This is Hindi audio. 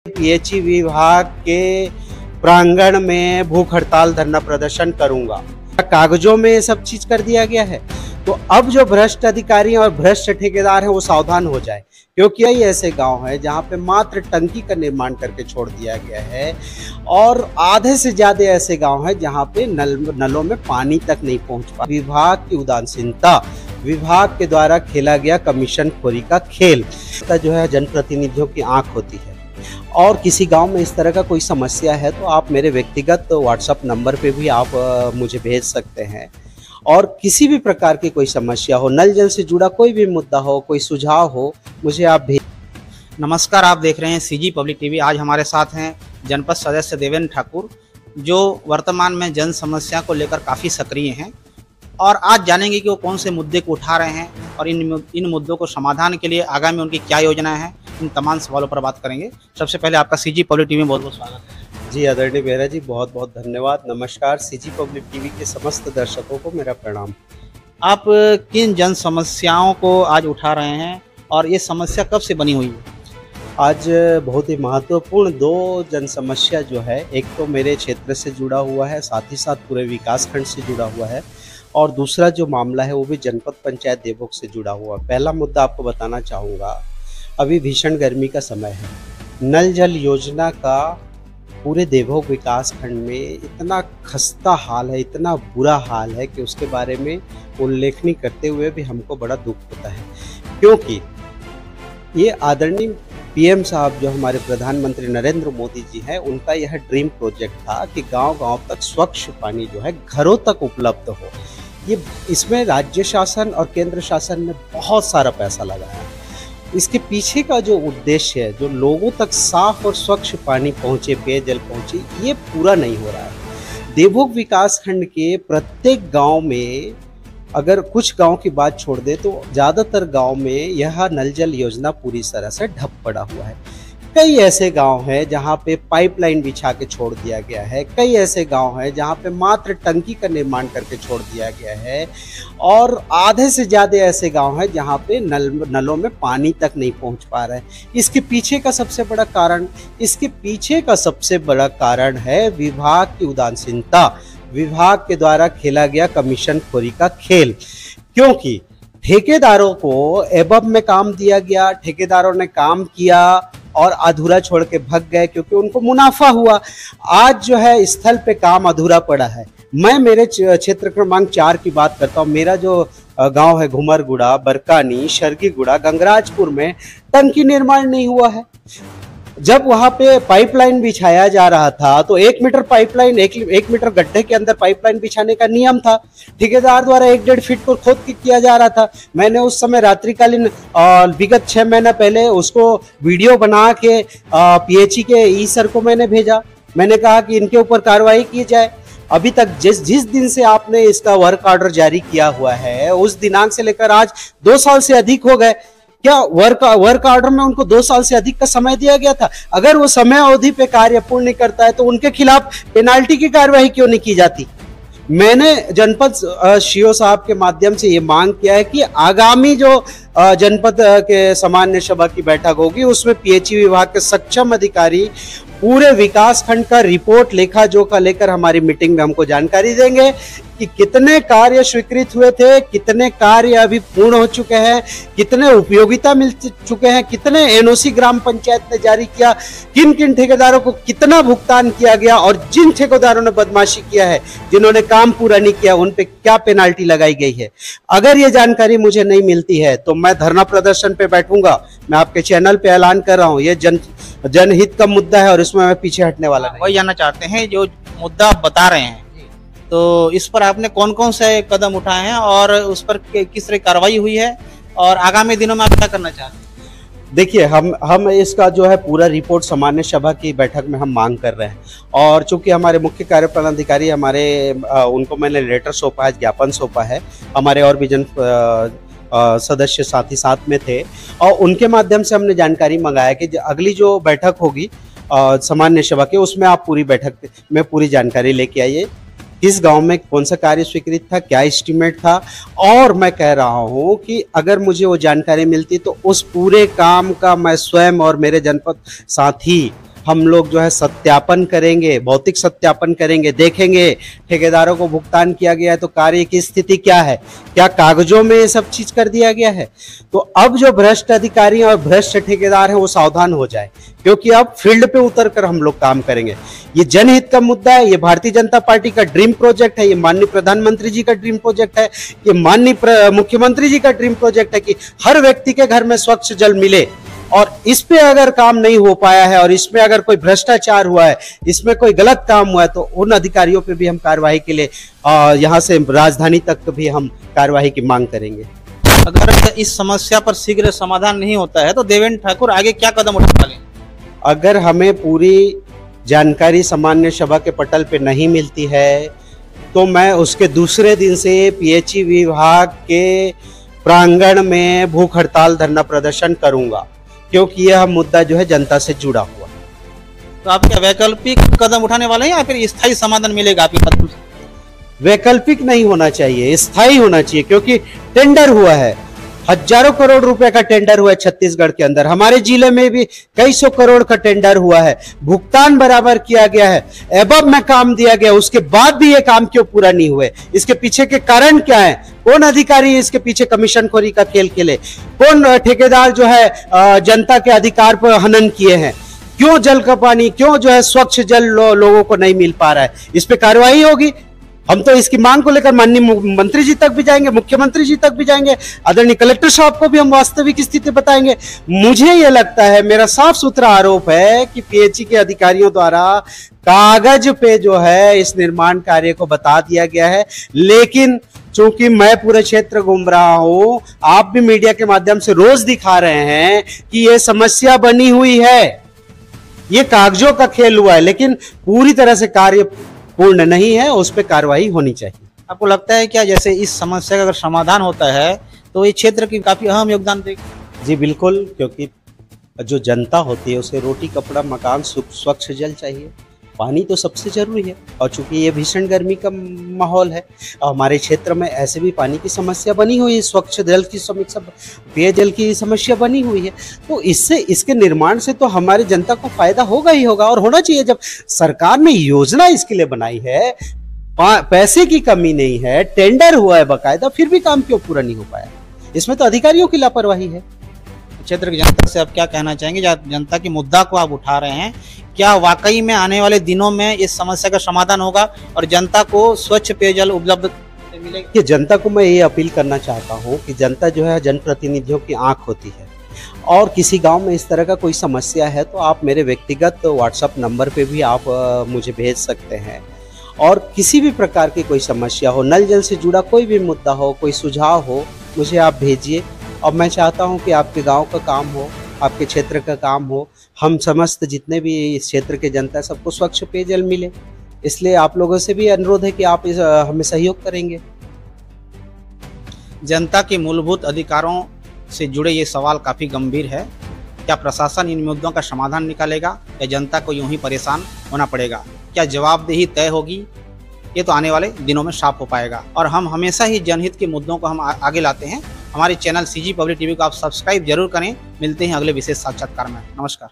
पीएचई विभाग के प्रांगण में भूख हड़ताल धरना प्रदर्शन करूंगा। कागजों में ये सब चीज कर दिया गया है, तो अब जो भ्रष्ट अधिकारी और भ्रष्ट ठेकेदार हैं वो सावधान हो जाए, क्योंकि कई ऐसे गांव हैं जहां पे मात्र टंकी का निर्माण करके छोड़ दिया गया है और आधे से ज्यादा ऐसे गांव हैं जहां पे नलों में पानी तक नहीं पहुंच पा। विभाग की उदासीनता, विभाग के द्वारा खेला गया कमीशन खोरी का खेल का जो है जनप्रतिनिधियों की आंख होती है। और किसी गांव में इस तरह का कोई समस्या है तो आप मेरे व्यक्तिगत व्हाट्सएप नंबर पे भी आप मुझे भेज सकते हैं। और किसी भी प्रकार की कोई समस्या हो, नल जल से जुड़ा कोई भी मुद्दा हो, कोई सुझाव हो, मुझे आप भेज। नमस्कार, आप देख रहे हैं सीजी पब्लिक टीवी। आज हमारे साथ हैं जनपद सदस्य देवेंद्र ठाकुर, जो वर्तमान में जन समस्या को लेकर काफ़ी सक्रिय हैं और आज जानेंगे कि वो कौन से मुद्दे को उठा रहे हैं और इन मुद्दों को समाधान के लिए आगामी उनकी क्या योजनाएं हैं, इन तमाम सवालों पर बात करेंगे। सबसे पहले आपका सीजी पब्लिक टीवी में बहुत बहुत स्वागत है। जी आदरणीय बेहरा जी, बहुत बहुत धन्यवाद। नमस्कार, सीजी पब्लिक टीवी के समस्त दर्शकों को मेरा प्रणाम। आप किन जन समस्याओं को आज उठा रहे हैं और ये समस्या कब से बनी हुई है? आज बहुत ही महत्वपूर्ण दो जन समस्या जो है, एक तो मेरे क्षेत्र से जुड़ा हुआ है, साथ ही साथ पूरे विकास खंड से जुड़ा हुआ है, और दूसरा जो मामला है वो भी जनपद पंचायत देवभोग से जुड़ा हुआ। पहला मुद्दा आपको बताना चाहूँगा, अभी भीषण गर्मी का समय है। नल जल योजना का पूरे देवभोग विकास खंड में इतना खस्ता हाल है, इतना बुरा हाल है कि उसके बारे में उल्लेखनीय करते हुए भी हमको बड़ा दुख होता है, क्योंकि ये आदरणीय पीएम साहब जो हमारे प्रधानमंत्री नरेंद्र मोदी जी हैं, उनका यह ड्रीम प्रोजेक्ट था कि गांव-गांव तक स्वच्छ पानी जो है घरों तक उपलब्ध हो। ये इसमें राज्य शासन और केंद्र शासन ने बहुत सारा पैसा लगाया। इसके पीछे का जो उद्देश्य है, जो लोगों तक साफ और स्वच्छ पानी पहुंचे, पेयजल पहुंचे, ये पूरा नहीं हो रहा है। देवभोग विकास खंड के प्रत्येक गांव में, अगर कुछ गांव की बात छोड़ दे तो ज़्यादातर गांव में यह नल जल योजना पूरी तरह से ठप पड़ा हुआ है। कई ऐसे गांव हैं जहां पे पाइपलाइन बिछा के छोड़ दिया गया है, कई ऐसे गांव हैं जहां पे मात्र टंकी का निर्माण करके छोड़ दिया गया है, और आधे से ज़्यादा ऐसे गांव हैं जहां पे नलों में पानी तक नहीं पहुंच पा रहा है। इसके पीछे का सबसे बड़ा कारण है विभाग की उदासीनता, विभाग के द्वारा खेला गया कमीशन खोरी का खेल। क्योंकि ठेकेदारों को एबब में काम दिया गया, ठेकेदारों ने काम किया और अधूरा छोड़ के भाग गए क्योंकि उनको मुनाफा हुआ। आज जो है स्थल पे काम अधूरा पड़ा है। मैं मेरे क्षेत्र क्रमांक 4 की बात करता हूँ। मेरा जो गांव है घुमरगुड़ा, बरकानी, शर्गीगुड़ा, गंगराजपुर में टंकी निर्माण नहीं हुआ है। जब वहां पे पाइपलाइन बिछाया जा रहा था तो 1 मीटर पाइपलाइन, 1 मीटर गड्ढे के अंदर पाइपलाइन बिछाने का नियम था। ठेकेदार द्वारा 1-1.5 फीट को खोद के किया जा रहा था। मैंने उस समय रात्रिकालीन विगत 6 महीना पहले उसको वीडियो बना के पीएचई के ई सर को मैंने भेजा। मैंने कहा कि इनके ऊपर कार्रवाई की जाए। अभी तक जिस दिन से आपने इसका वर्क ऑर्डर जारी किया हुआ है, उस दिनांक से लेकर आज 2 साल से अधिक हो गए। क्या वर्क ऑर्डर में उनको 2 साल से अधिक का समय दिया गया था? अगर वो समय अवधि पे कार्य पूर्ण नहीं करता है तो उनके खिलाफ पेनाल्टी की कार्रवाई क्यों नहीं की जाती? मैंने जनपद सीओ साहब के माध्यम से ये मांग किया है कि आगामी जो जनपद के सामान्य सभा की बैठक होगी उसमें पीएचई विभाग के सक्षम अधिकारी पूरे विकास खंड का रिपोर्ट लेखा जोखा लेकर हमारी मीटिंग में हमको जानकारी देंगे कि कितने कार्य स्वीकृत हुए थे, कितने कार्य अभी पूर्ण हो चुके हैं, कितने उपयोगिता मिल चुके हैं, कितने एनओसी ग्राम पंचायत ने जारी किया, किन किन ठेकेदारों को कितना भुगतान किया गया, और जिन ठेकेदारों ने बदमाशी किया है, जिन्होंने काम पूरा नहीं किया, उन पे क्या पेनाल्टी लगाई गई है। अगर ये जानकारी मुझे नहीं मिलती है तो मैं धरना प्रदर्शन पे बैठूंगा। मैं आपके चैनल पे ऐलान कर रहा हूँ, ये जनहित का मुद्दा है और इसमें मैं पीछे हटने वाला नहीं। वही जानना चाहते हैं, जो मुद्दा आप बता रहे हैं तो इस पर आपने कौन कौन से कदम उठाए हैं और उस पर किस तरह कार्रवाई हुई है और आगामी दिनों में आप क्या करना चाहते हैं? देखिए, हम इसका जो है पूरा रिपोर्ट सामान्य सभा की बैठक में हम मांग कर रहे हैं, और चूंकि हमारे मुख्य कार्यपालन अधिकारी उनको मैंने लेटर सौंपा है, ज्ञापन सौंपा है। हमारे और भी सदस्य साथ ही साथ में थे और उनके माध्यम से हमने जानकारी मंगाया कि अगली जो बैठक होगी सामान्य सभा की, उसमें आप पूरी बैठक में पूरी जानकारी लेके आइए। किस गांव में कौन सा कार्य स्वीकृत था, क्या एस्टीमेट था, और मैं कह रहा हूं कि अगर मुझे वो जानकारी मिलती तो उस पूरे काम का मैं स्वयं और मेरे जनपद साथी हम लोग जो है सत्यापन करेंगे, भौतिक सत्यापन करेंगे, देखेंगे ठेकेदारों को भुगतान किया गया है तो कार्य की स्थिति क्या है, क्या कागजों में ये सब चीज कर दिया गया है। तो अब जो भ्रष्ट अधिकारी और भ्रष्ट ठेकेदार हैं वो सावधान हो जाए, क्योंकि अब फील्ड पे उतर कर हम लोग काम करेंगे। ये जनहित का मुद्दा है, ये भारतीय जनता पार्टी का ड्रीम प्रोजेक्ट है, ये माननीय प्रधानमंत्री जी का ड्रीम प्रोजेक्ट है, ये माननीय मुख्यमंत्री जी का ड्रीम प्रोजेक्ट है कि हर व्यक्ति के घर में स्वच्छ जल मिले। और इस पे अगर काम नहीं हो पाया है और इसमें अगर कोई भ्रष्टाचार हुआ है, इसमें कोई गलत काम हुआ है, तो उन अधिकारियों पे भी हम कार्रवाई के लिए यहाँ से राजधानी तक भी हम कार्रवाई की मांग करेंगे। अगर इस समस्या पर शीघ्र समाधान नहीं होता है तो देवेंद्र ठाकुर आगे क्या कदम उठा लेंगे? अगर हमें पूरी जानकारी सामान्य सभा के पटल पे नहीं मिलती है तो मैं उसके दूसरे दिन से पीएचई विभाग के प्रांगण में भूख हड़ताल धरना प्रदर्शन करूंगा, क्योंकि यह मुद्दा जो है जनता से जुड़ा हुआ। तो आप क्या वैकल्पिक कदम उठाने वाले हैं या फिर स्थायी समाधान मिलेगा आपके कदम से? वैकल्पिक नहीं होना चाहिए, स्थायी होना चाहिए, क्योंकि टेंडर हुआ है, हजारों करोड़ रुपए का टेंडर हुआ है छत्तीसगढ़ के अंदर, हमारे जिले में भी कई सौ करोड़ का टेंडर हुआ है, भुगतान बराबर किया गया है, एबव में काम दिया गया, उसके बाद भी ये काम क्यों पूरा नहीं हुए? इसके पीछे के कारण क्या है? कौन अधिकारी इसके पीछे कमीशनखोरी का खेल खेले? कौन ठेकेदार जो है जनता के अधिकार पर हनन किए हैं? क्यों जल का पानी, क्यों जो है स्वच्छ जल लोगों को नहीं मिल पा रहा है? इस पे कार्रवाई होगी। हम तो इसकी मांग को लेकर माननीय मंत्री जी तक भी जाएंगे, मुख्यमंत्री जी तक भी जाएंगे, आदरणीय कलेक्टर साहब को भी हम वास्तविक स्थिति बताएंगे। मुझे यह लगता है, मेरा साफ सुथरा आरोप है कि पीएचई के अधिकारियों द्वारा कागज पे जो है इस निर्माण कार्य को बता दिया गया है, लेकिन चूंकि मैं पूरे क्षेत्र घूम रहा हूं, आप भी मीडिया के माध्यम से रोज दिखा रहे हैं कि ये समस्या बनी हुई है, ये कागजों का खेल हुआ है, लेकिन पूरी तरह से कार्य पूर्ण नहीं है, उस पर कार्रवाई होनी चाहिए। आपको लगता है क्या जैसे इस समस्या का अगर समाधान होता है तो ये क्षेत्र की काफी अहम योगदान देगा? जी बिल्कुल, क्योंकि जो जनता होती है उसे रोटी कपड़ा मकान स्वच्छ जल चाहिए, पानी तो सबसे जरूरी है। और चूंकि ये भीषण गर्मी का माहौल है, हमारे क्षेत्र में ऐसे भी पानी की समस्या बनी हुई है, स्वच्छ जल की समस्या, पेयजल की समस्या बनी हुई है, तो इससे इसके निर्माण से तो हमारी जनता को फायदा होगा ही होगा और होना चाहिए। जब सरकार ने योजना इसके लिए बनाई है, पैसे की कमी नहीं है, टेंडर हुआ है बकायदा, फिर भी काम क्यों पूरा नहीं हो पाया? इसमें तो अधिकारियों की लापरवाही है। क्षेत्र की जनता से आप क्या कहना चाहेंगे? जनता की मुद्दा को आप उठा रहे हैं, क्या वाकई में आने वाले दिनों में इस समस्या का समाधान होगा और जनता को स्वच्छ पेयजल उपलब्ध मिलेगा? कि जनता को मैं ये अपील करना चाहता हूँ कि जनता जो है जनप्रतिनिधियों की आंख होती है, और किसी गांव में इस तरह का कोई समस्या है तो आप मेरे व्यक्तिगत व्हाट्सएप नंबर पे भी आप मुझे भेज सकते हैं। और किसी भी प्रकार की कोई समस्या हो, नल जल से जुड़ा कोई भी मुद्दा हो, कोई सुझाव हो, मुझे आप भेजिए। और मैं चाहता हूं कि आपके गांव का काम हो, आपके क्षेत्र का काम हो, हम समस्त जितने भी इस क्षेत्र के जनता सबको स्वच्छ पेयजल मिले। इसलिए आप लोगों से भी अनुरोध है कि आप हमें सहयोग करेंगे। जनता के मूलभूत अधिकारों से जुड़े ये सवाल काफ़ी गंभीर है। क्या प्रशासन इन मुद्दों का समाधान निकालेगा या जनता को यूं ही परेशान होना पड़ेगा? क्या जवाबदेही तय होगी? ये तो आने वाले दिनों में साफ हो पाएगा। और हम हमेशा ही जनहित के मुद्दों को हम आगे लाते हैं। हमारे चैनल सीजी पब्लिक टीवी को आप सब्सक्राइब जरूर करें। मिलते हैं अगले विशेष साक्षात्कार में। नमस्कार।